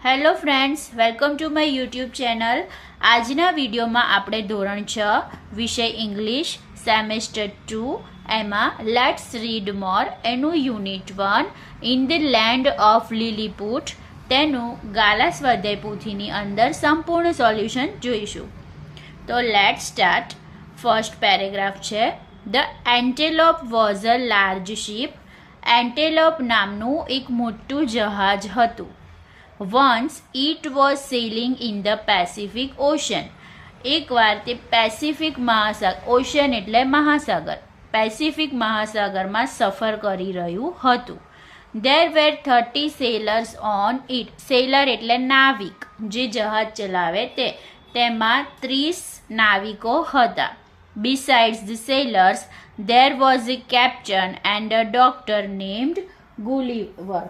Hello friends, welcome to my YouTube channel. આજના વિડીયોમાં આપણે ધોરણ 6 વિષય ઇંગ્લિશ સેમેસ્ટર 2 એમાં લેટ્સ રીડ મોર એનું unit-1 in the land of Lilliput તેનું ગાલા સ્વાધ્યાય પોથીની અંદર સંપૂર્ણ સોલ્યુશન જોઈશું. તો લેટ્સ સ્ટાર્ટ. ફર્સ્ટ પેરેગ્રાફ છે, the Antelope was a large ship. Antelope નામનું એક મોટું જહાજ હતું. Once it was sailing in the Pacific Ocean. એકવાર તે પેસિફિક મહાસાગર, ઓશિયન એટલે મહાસાગર, પેસિફિક મહાસાગરમાં સફર કરી રહ્યું હતું. There were 30 sailors on it. Seller એટલે નાવિક, જે જહાજ ચલાવે તે. તેમાં 30 નાવિકો હતા. Besides the sailors, there was a captain and a doctor named Gulliver.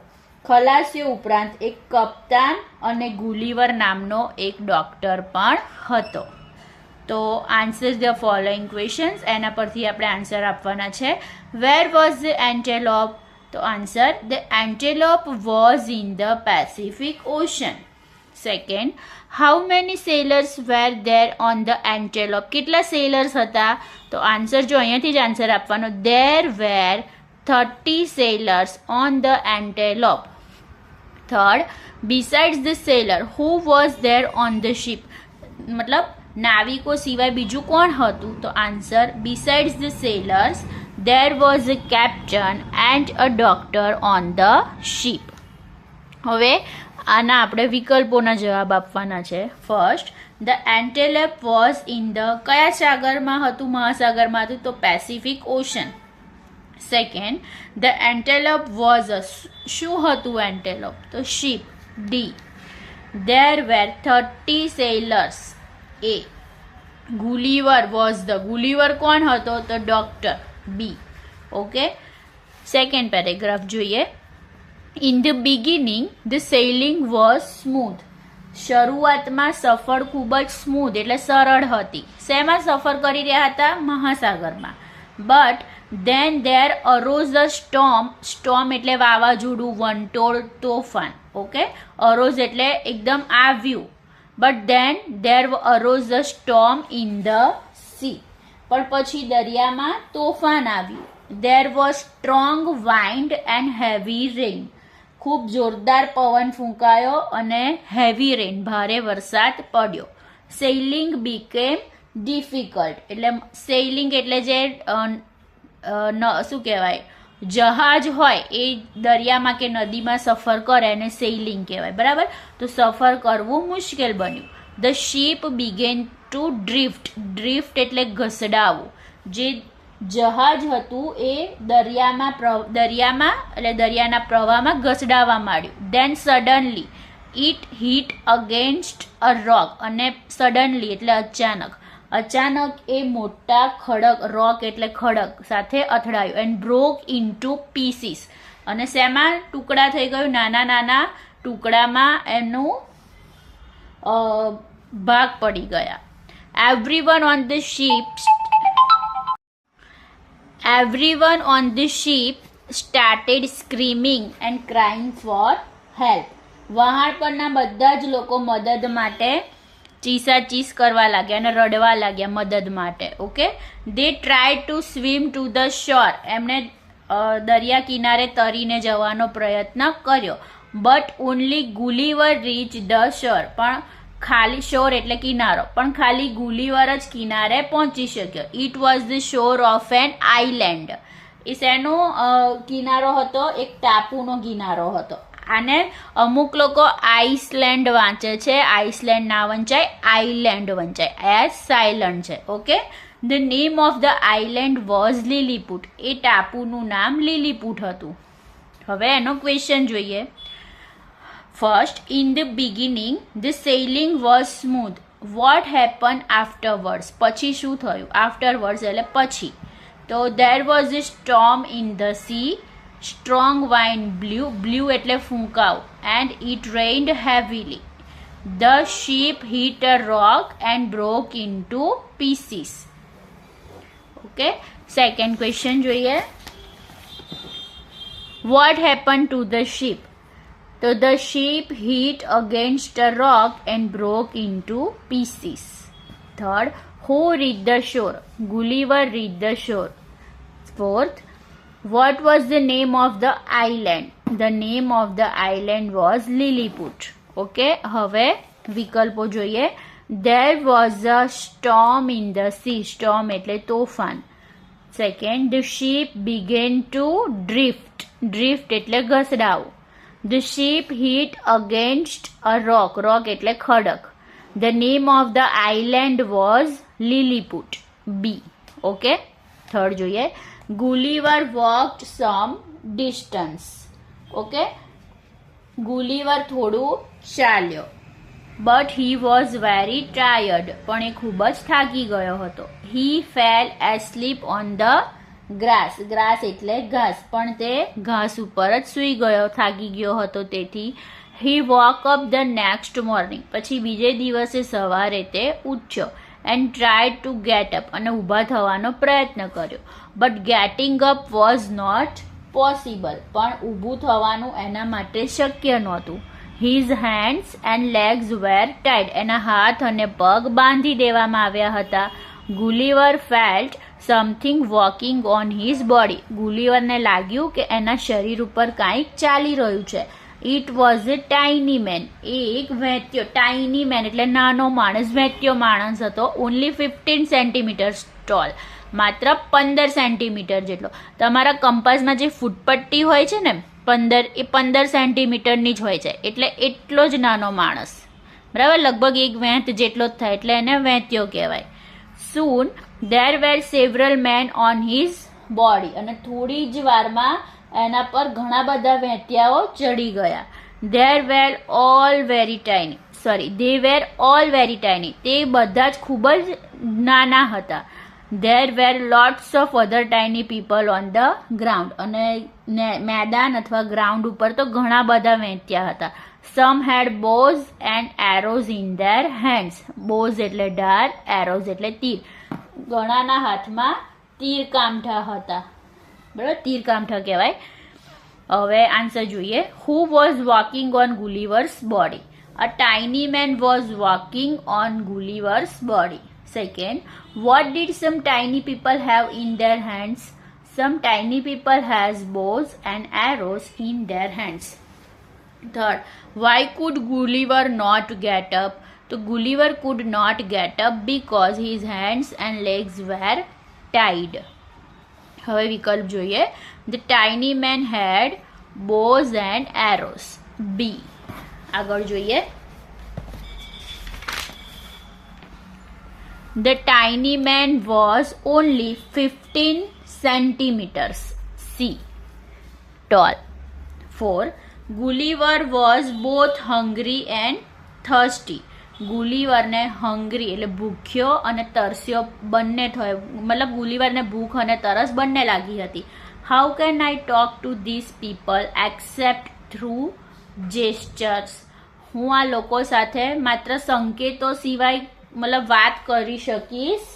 ખલાસીઓ ઉપરાંત એક કપ્તાન અને ગુલીવર નામનો એક ડોક્ટર પણ હતો. તો આન્સર ધ ફોલોઈંગ ક્વેશ્ચન્સ, એના પરથી આપણે આન્સર આપવાના છે. Where was the Antelope? તો answer, the Antelope was in the Pacific Ocean. Second, how many sailors were there on the Antelope? કેટલા સેલર્સ હતા? તો આન્સર જો અહીંયાથી જ આન્સર આપવાનો. There were 30 sailors on the Antelope. Third, besides the sailor, who was there on the ship? મતલબ નાવિકો સિવાય બીજું કોણ હતું? તો answer, besides the sailors, there was a captain and a doctor on the ship. હવે આના આપણે વિકલ્પોના જવાબ આપવાના છે. First, the Antelope was in the, કયા સાગરમાં હતું? મહાસાગરમાં હતું, તો Pacific Ocean. Second, the Antelope was a, શું હતું એન્ટેલોપ? તો ship. D, there were 30 sailors. A, Gulliver was the, Gulliver કોણ હતો? તો doctor. B. Okay, second paragraph જોઈએ. In the beginning the sailing was smooth. શરૂઆતમાં સફર ખૂબ જ સ્મૂથ એટલે સરળ હતી. શેમાં સફર કરી રહ્યા હતા? મહાસાગરમાં. But then there arose a storm. Storm એટલે વાવાઝોડું, વંટોળ, તોફાન. ઓકે, arose એટલે એકદમ આવ્યું. but then there arose a storm in the sea. પણ પછી દરિયામાં તોફાન આવ્યું. there was strong wind and heavy rain. ખૂબ જોરદાર પવન ફૂંકાયો અને heavy rain, ભારે વરસાદ પડ્યો. sailing became difficult. એટલે sailing એટલે જે શું કહેવાય, જહાજ હોય એ દરિયામાં કે નદીમાં સફર કરે એને સેઇલિંગ કહેવાય, બરાબર? તો સફર કરવું મુશ્કેલ બન્યું. The ship began to drift. Drift એટલે ઘસડાવું. જે જહાજ હતું એ દરિયામાં એટલે દરિયાના પ્રવાહમાં ઘસડાવા માંડ્યું. Then suddenly it hit against a rock. અને સડનલી એટલે અચાનક, અચાનક એ મોટા ખડક, રોક એટલે ખડક સાથે અથડાયું. And broke into pieces. અને શેમાં ટુકડા થઈ ગયું? નાના નાના ટુકડામાં એનું ભાગ પડી ગયા. Everyone on the ship started screaming and crying for help. વહાણ પરના બધા જ લોકો મદદ માટે ચીસાચીસ કરવા લાગ્યા અને રડવા લાગ્યા મદદ માટે. Okay, they try to swim to the shore. એમણે દરિયા કિનારે તરીને જવાનો પ્રયત્ન કર્યો. But only Gulliver reach the shore. પણ ખાલી, શોર એટલે કિનારો, પણ ખાલી ગુલીવર જ કિનારે પહોંચી શક્યો. It was the shore of an island. એ શેનો કિનારો હતો? એક ટાપુનો કિનારો હતો. આને અમુક લોકો આઈસલેન્ડ વાંચે છે. આઈસલેન્ડ ના વંચાય, આઈલેન્ડ વંચાય. એસ સાયલન્ટ છે. Okay, the name of the island was Lilliput. એ ટાપુનું નામ લિલીપુટ હતું. હવે એનો ક્વેશ્ચન જોઈએ. First, in the beginning the sailing was smooth. What happen afterwards? પછી શું થયું? આફ્ટરવર્ડ્સ એટલે પછી. તો there was a storm in the sea. Strong wind blew. Blew એટલે ફૂંકાવ. And it rained heavily. The ship hit a rock and broke into pieces. Okay, second question જોઈએ. What happen to the ship? તો the ship hit against a rock and broke into pieces. Third, who reached the shore? Gulliver reached the shore. Fourth, what was the name of the island? The name of the island was Lilliput. Okay, હવે વિકલ્પો જોઈએ. There was a storm in the sea. Storm એટલે તોફાન. Second, the ship began to drift. Drift એટલે ઘસડાવું. The ship hit against a rock. Rock એટલે ખડક. The name of the island was Lilliput. B. Okay. Third જોઈએ. Gulliver walked some distance. Okay. Gulliver થોડું ચાલ્યો. But he was very tired. પણ એ ખૂબ જ થાકી ગયો હતો. He fell asleep on the grass. Grass એટલે ઘાસ. પણ તે ઘાસ ઉપર જ સૂઈ ગયો, થાકી ગયો હતો તેથી. He woke up the next morning. પછી બીજે દિવસે સવારે તે ઉઠ્યો. And tried to get up. અને ઊભા થવાનો પ્રયત્ન કર્યો. But getting up was not possible. પણ ઊભું થવાનું એના માટે શક્ય નહોતું. His hands and legs were tied. એના હાથ અને પગ બાંધી દેવામાં આવ્યા હતા. Gulliver felt something walking on his body. ગુલીવરને લાગ્યું કે એના શરીર ઉપર કાંઈક ચાલી રહ્યું છે. It was a tiny man. એક વેત્યો. Tiny man એટલે નાનો માણસ. વેત્યો માણસ હતો. Only 15 centimeters tall. માત્ર 15 સેન્ટીમીટર જેટલો. તમારા કંપાસમાં જે ફૂટપટ્ટી હોય છે ને 15 સેન્ટીમીટરની જ હોય છે, એટલે એટલો જ નાનો માણસ, બરાબર, લગભગ એક વેંત જેટલો જ થાય, એટલે એને વેંત્યો કહેવાય. Soon there were several men on his body. અને થોડી જ વારમાં એના પર ઘણા બધા વેંત્યાઓ ચડી ગયા. They were all very tiny. તે બધા જ ખૂબ જ નાના હતા. There were lots of other tiny people on the ground. અને મેદાન અથવા ગ્રાઉન્ડ ઉપર તો ઘણા બધા વેંત્યા હતા. Some had bows and arrows in their hands. Bows એટલે ઢાર, arrows એટલે તીર. ઘણાના હાથમાં તીર કામઠા હતા, બરાબર, તીર કામઠા કહેવાય. હવે આન્સર જોઈએ. Who was walking on Gulliver's body? A tiny man was walking on Gulliver's body. Second, what did some tiny people have in their hands? Some tiny people has bows and arrows in their hands. Third, why could Gulliver not get up? So Gulliver could not get up because his hands and legs were tied. હવે વિકલ્પ જોઈએ. The tiny man had bows and arrows. B. આગળ જોઈએ. The tiny man was only 15 centimeters. C. Tall. 4. Gulliver was both hungry and thirsty. ગુલીવરને hungry એટલે ભૂખ્યો અને તરસ્યો બંને થયો, મતલબ ગુલીવરને ભૂખ અને તરસ બંને લાગી હતી. How can I talk to these people except through gestures? હું આ લોકો સાથે માત્ર સંકેતો સિવાય મતલબ વાત કરી શકીશ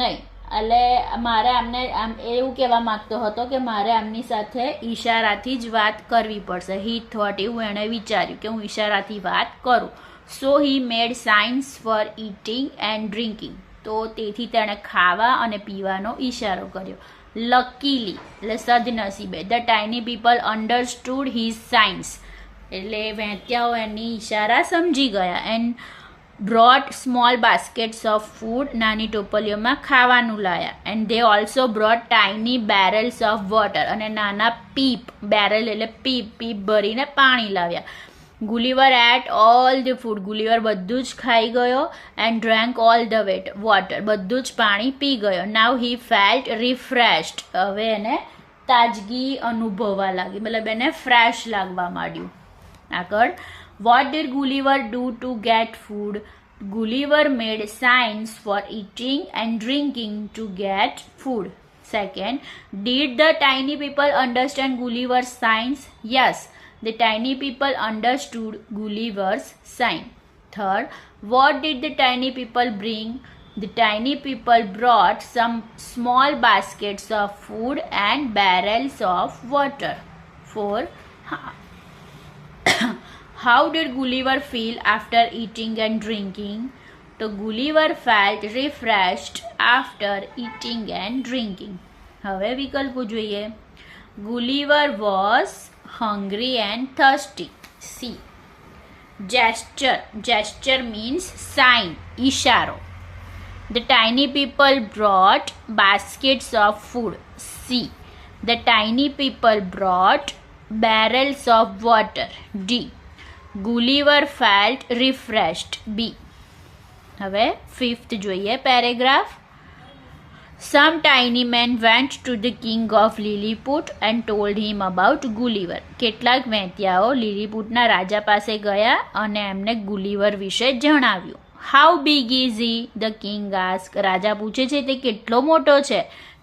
નહીં. એટલે મારે આમને આમ એવું કહેવા માંગતો હતો કે મારે આમની સાથે ઈશારાથી જ વાત કરવી પડશે. હી થોટ, એવું એણે વિચાર્યું કે હું ઈશારાથી વાત કરું. So he made signs for eating and drinking. તો તેથી તેણે ખાવા અને પીવાનો ઈશારો કર્યો. લકીલી એટલે સદનસીબે. The tiny people understood his science એટલે વહેંત્યાઓ એની ઈશારા સમજી ગયા. And brought small baskets of food. નાની ટોપલીઓમાં ખાવાનું લાયા. and they also brought tiny barrels of water. અને નાના પીપ, બેરલ એટલે પીપ ભરીને પાણી લાવ્યા. Gulliver ate all the food. Gulliver બધું જ ખાઈ ગયો. and drank all the water. બધું જ પાણી પી ગયો. now he felt refreshed. હવે એને તાજગી અનુભવવા લાગી, મતલબ એને ફ્રેશ લાગવા માંડ્યું. આગળ, what did Gulliver do to get food? Gulliver made signs for eating and drinking to get food. Second, did the tiny people understand Gulliver's signs? Yes, the tiny people understood Gulliver's sign. Third, what did the tiny people bring? The tiny people brought some small baskets of food and barrels of water. 4. How did Gulliver feel after eating and drinking? તો Gulliver felt refreshed after eating and drinking. હવે વિકલ્પો જોઈએ. Gulliver was hungry and thirsty. C. Gesture means sign, ઇશારો. The tiny people brought baskets of food. C. The tiny people brought barrels of water. D. Gulliver felt refreshed. B. હવે fifth જોઈએ paragraph. Some tiny men went to the king of Lilliput and told him about Gulliver. કેટલાક વૈત્યાઓ લિલીપુટના રાજા પાસે ગયા અને એમને ગુલિવર વિશે જણાવ્યું. How big is he? The king asked. રાજા પૂછે છે તે કેટલો મોટો છે.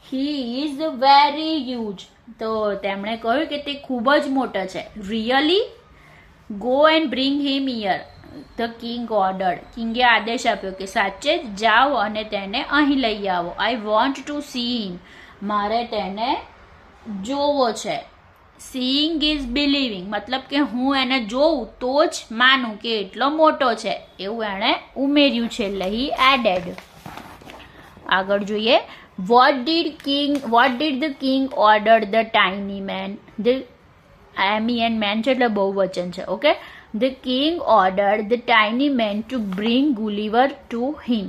He is very huge. તો તેમણે કહ્યું કે તે ખૂબ જ મોટો છે. Really? Go and bring him here. The king ordered. કિંગે આદેશ આપ્યો કે સાચે જ જાઓ અને તેને અહીં લઈ આવો. I want to see him. મારે તેને જોવો છે. Seeing is believing. મતલબ કે હું એને જોઉં તો જ માનું કે એટલો મોટો છે એવું એણે ઉમેર્યું છે. He added. આગળ જોઈએ. What did the king order the tiny man? The and man છે એટલે બહુવચન છે. Okay. The king ordered the tiny man to bring Gulliver to him.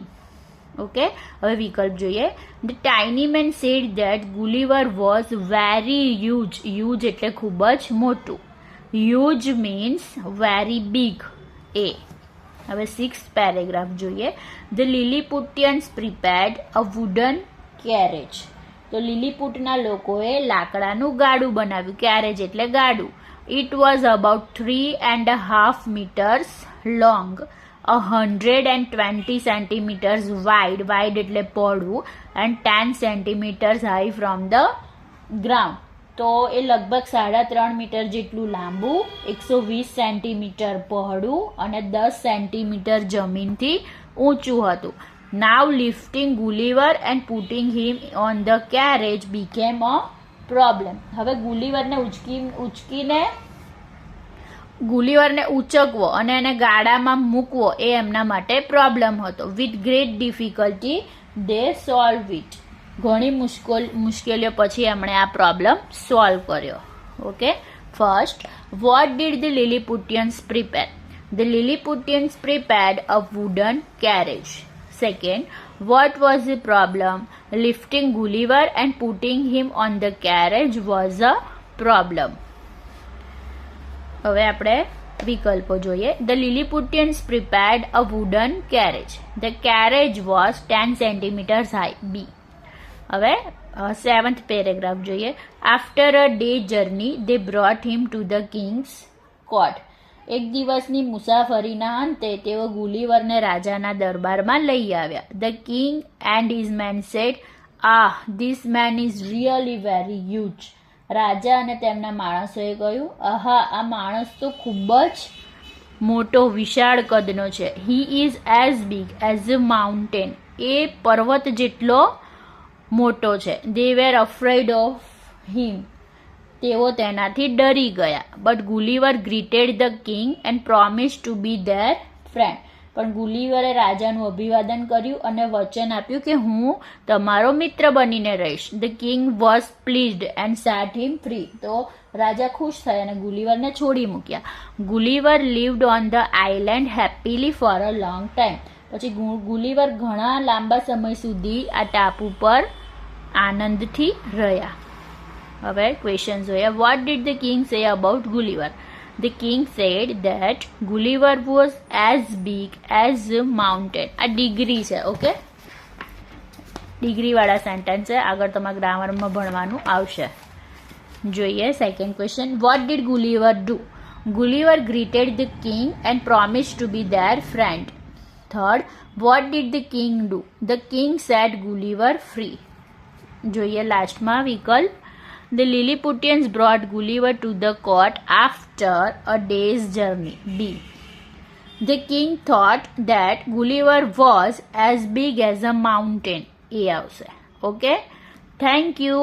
Okay. હવે વિકલ્પ જોઈએ. The tiny man said that Gulliver was very huge. Huge એટલે ખૂબ જ મોટું. Huge means very big. A. હવે 6th paragraph જોઈએ. The Lilliputians prepared a wooden carriage. તો લિલીપુટના લોકોએ લાકડાનું ગાડું બનાવ્યું. કેરેજ એટલે ગાડું. It was about 3.5 meters long, 120 centimeters wide. Wide એટલે પહોળું. And 10 centimeters high from the ground. તો એ લગભગ 3.5 મીટર જેટલું લાંબુ, 120 સેન્ટીમીટર પહોળું અને 10 સેન્ટીમીટર જમીનથી ઊંચું હતું. Now lifting Gulliver and putting him on the carriage became a problem. હવે ગુલિવરને ગુલિવરને ઉચકવો અને એને ગાડામાં મૂકવો એ એમના માટે પ્રોબ્લેમ હતો. With great difficulty they solved it. ઘણી મુશ્કેલીઓ પછી એમણે આ પ્રોબ્લેમ સોલ્વ કર્યો. Okay. First, what did the Lilliputians prepare? The Lilliputians prepared a wooden carriage. Second, what was the problem? Lifting Gulliver and putting him on the carriage was a problem. હવે આપણે વિકલ્પો જોઈએ. The Lilliputians prepared a wooden carriage. The carriage was 10 centimeters high. B. હવે 7th paragraph જોઈએ. After a day journey, they brought him to the king's court. એક દિવસની મુસાફરીના અંતે તેઓ ગુલિવરને રાજાના દરબારમાં લઈ આવ્યા. The king and his men said, this man is really very huge. રાજા અને તેમના માણસોએ કહ્યું, આ માણસ તો ખૂબ જ મોટો વિશાળ કદનો છે. He is as big as a mountain. એ પર્વત જેટલો મોટો છે. They were afraid of him. તેઓ તેનાથી ડરી ગયા. But Gulliver greeted the king and promise to be their friend. પણ ગુલિવરે રાજાનું અભિવાદન કર્યું અને વચન આપ્યું કે હું તમારો મિત્ર બનીને રહીશ. The king was pleased and set him free. તો રાજા ખુશ થયા અને ગુલિવરને છોડી મૂક્યા. Gulliver lived on the island happily for a long time. પછી ગુલિવર ઘણા લાંબા સમય સુધી આ ટાપુ પર આનંદથી રહ્યા. હવે ક્વેશ્ચન જોઈએ. What did the king say about Gulliver? The king said that Gulliver was as big as a mountain. આ ડિગ્રી છે. ઓકે. ડિગ્રીવાળા સેન્ટેન્સ છે. આગળ તમારા ગ્રામરમાં ભણવાનું આવશે. જોઈએ second question. What did Gulliver do? Gulliver greeted the king and promise to be their friend. Third, what did the king do? The king set Gulliver free. જોઈએ લાસ્ટમાં વિકલ્પ. The Lilliputians brought Gulliver to the court after a day's journey. B. The king thought that Gulliver was as big as a mountain. A આવશે. Okay. Thank you.